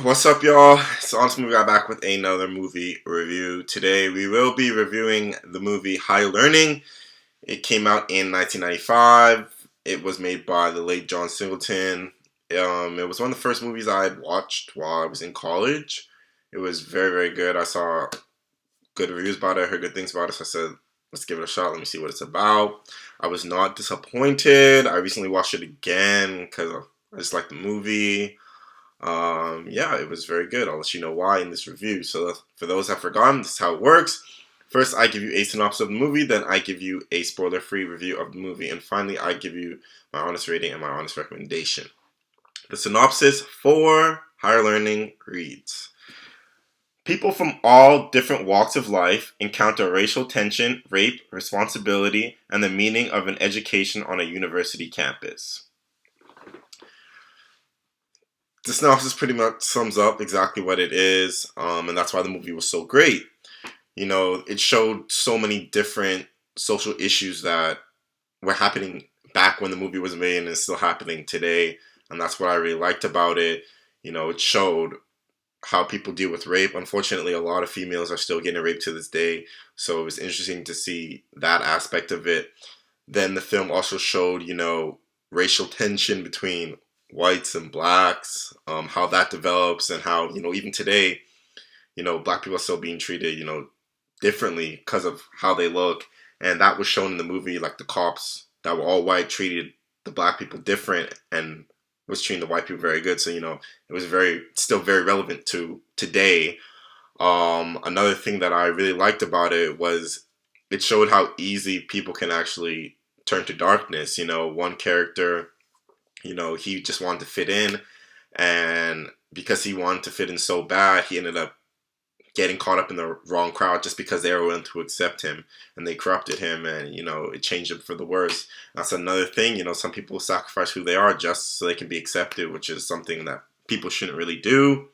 What's up, y'all? It's Honest Movie Guy back with another movie review. Today, we will be reviewing the movie Higher Learning. It came out in 1995. It was made by the late John Singleton. It was one of the first movies I had watched while I was in college. It was very, very good. I saw good reviews about it. I heard good things about it, so I said, let's give it a shot. Let me see what it's about. I was not disappointed. I recently watched it again because I just liked the movie. Yeah, it was very good. I'll let you know why in this review. So for those that have forgotten, this is how it works. First, I give you a synopsis of the movie, then I give you a spoiler-free review of the movie, and finally, I give you my honest rating and my honest recommendation. The synopsis for Higher Learning reads: people from all different walks of life encounter racial tension, rape, responsibility, and the meaning of an education on a university campus. The synopsis pretty much sums up exactly what it is, and that's why the movie was so great. You know, it showed so many different social issues that were happening back when the movie was made and is still happening today, and that's what I really liked about it. You know, it showed how people deal with rape. Unfortunately, a lot of females are still getting raped to this day, so it was interesting to see that aspect of it. Then the film also showed, you know, racial tension between whites and blacks, how that develops, and how, you know, even today, you know, black people are still being treated, you know, differently because of how they look. And that was shown in the movie, like the cops that were all white treated the black people different and was treating the white people very good. So, you know, it was still very relevant to today. Another thing that I really liked about it was it showed how easy people can actually turn to darkness. You know, one character, you know, he just wanted to fit in, and because he wanted to fit in so bad, he ended up getting caught up in the wrong crowd just because they were willing to accept him, and they corrupted him, and, you know, it changed him for the worse. That's another thing, you know, some people sacrifice who they are just so they can be accepted, which is something that people shouldn't really do.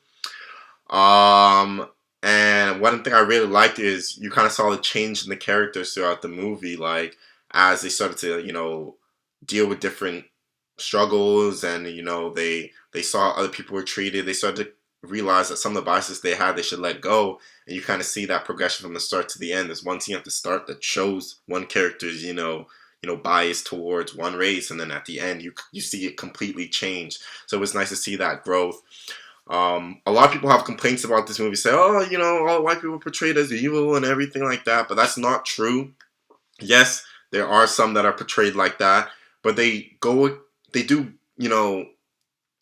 And one thing I really liked is you kind of saw the change in the characters throughout the movie, like as they started to, you know, deal with different struggles, and, you know, they saw other people were treated, they started to realize that some of the biases they had they should let go, and you kind of see that progression from the start to the end. There's one scene at the start that shows one character's, you know, bias towards one race, and then at the end you see it completely change. So it was nice to see that growth. A lot of people have complaints about this movie, say, oh, you know, all white people portrayed as evil and everything like that, but that's not true. Yes, there are some that are portrayed like that, but they do, you know,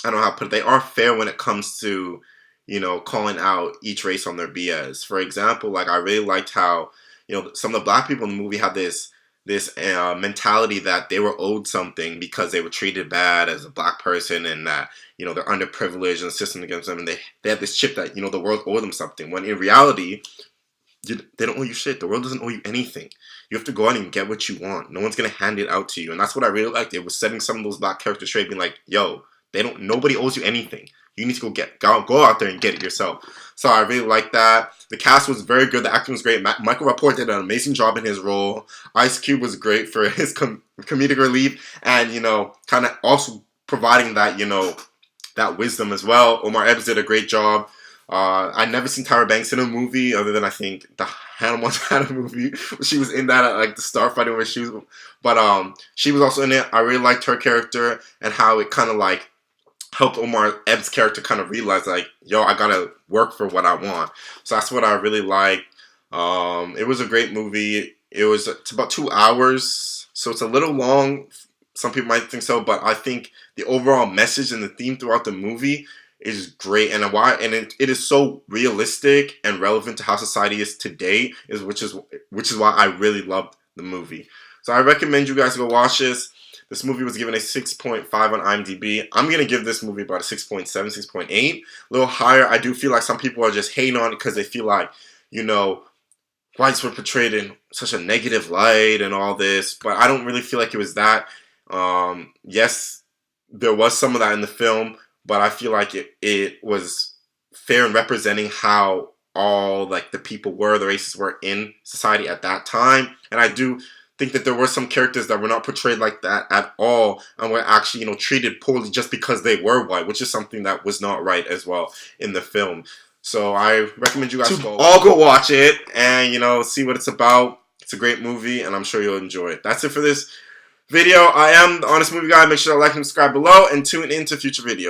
I don't know how to put it, they are fair when it comes to, you know, calling out each race on their BS. For example, like I really liked how, you know, some of the black people in the movie had this mentality that they were owed something because they were treated bad as a black person, and that, you know, they're underprivileged and the system against them, and they have this chip that, you know, the world owed them something, when in reality, they don't owe you shit. The world doesn't owe you anything. You have to go out and get what you want. No one's gonna hand it out to you, and that's what I really liked. It was setting some of those black characters straight, being like, yo, nobody owes you anything. You need to go out there and get it yourself. So I really like that. The cast was very good. The acting was great. Michael Rapport did an amazing job in his role. Ice Cube was great for his comedic relief, and, you know, kind of also providing that, you know, that wisdom as well. Omar Epps did a great job. I'd never seen Tyra Banks in a movie other than, I think, the Hannah Montana movie. She was in that, like the Starfighter where she was, but she was also in it. I really liked her character and how it kind of like helped Omar Epps' character kind of realize, like, yo, I gotta work for what I want. So that's what I really liked. It was a great movie. It's about 2 hours, so it's a little long. Some people might think so, but I think the overall message and the theme throughout the movie is great, and it is so realistic and relevant to how society is today, which is why I really loved the movie. So I recommend you guys go watch this. This movie was given a 6.5 on IMDb. I'm going to give this movie about a 6.7, 6.8. A little higher. I do feel like some people are just hating on it because they feel like, you know, whites were portrayed in such a negative light and all this. But I don't really feel like it was that. Yes, there was some of that in the film, but I feel like it was fair in representing how all, like, the people were, the races were in society at that time. And I do think that there were some characters that were not portrayed like that at all and were actually, treated poorly just because they were white, which is something that was not right as well in the film. So I recommend you guys to all go watch it and, see what it's about. It's a great movie, and I'm sure you'll enjoy it. That's it for this video. I am the Honest Movie Guy. Make sure to like and subscribe below, and tune in to future videos.